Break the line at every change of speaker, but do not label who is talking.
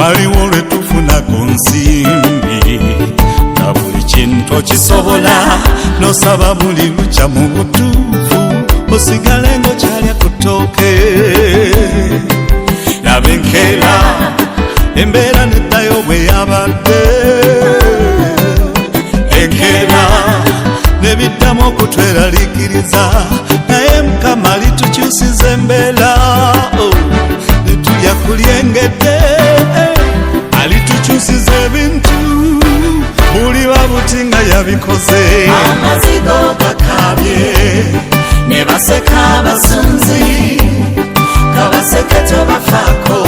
waliwo lwe tufuna ku nsimbi nga buli kintu okisobola nosaba buli lukya mu butuufu osigale ng'okyalya ku ttooke. Laba enkeera embeera neddayo bwe yabadde, enkeera nebiddamu okutweraliikiriza, naye Mukama alitukyusiza embeera netulya kulyengedde, alitukyusiza ebintu buli babuti nga yabikoze.
Amazigo gakabye ne baseka abasunzi, kabaseke tobafaako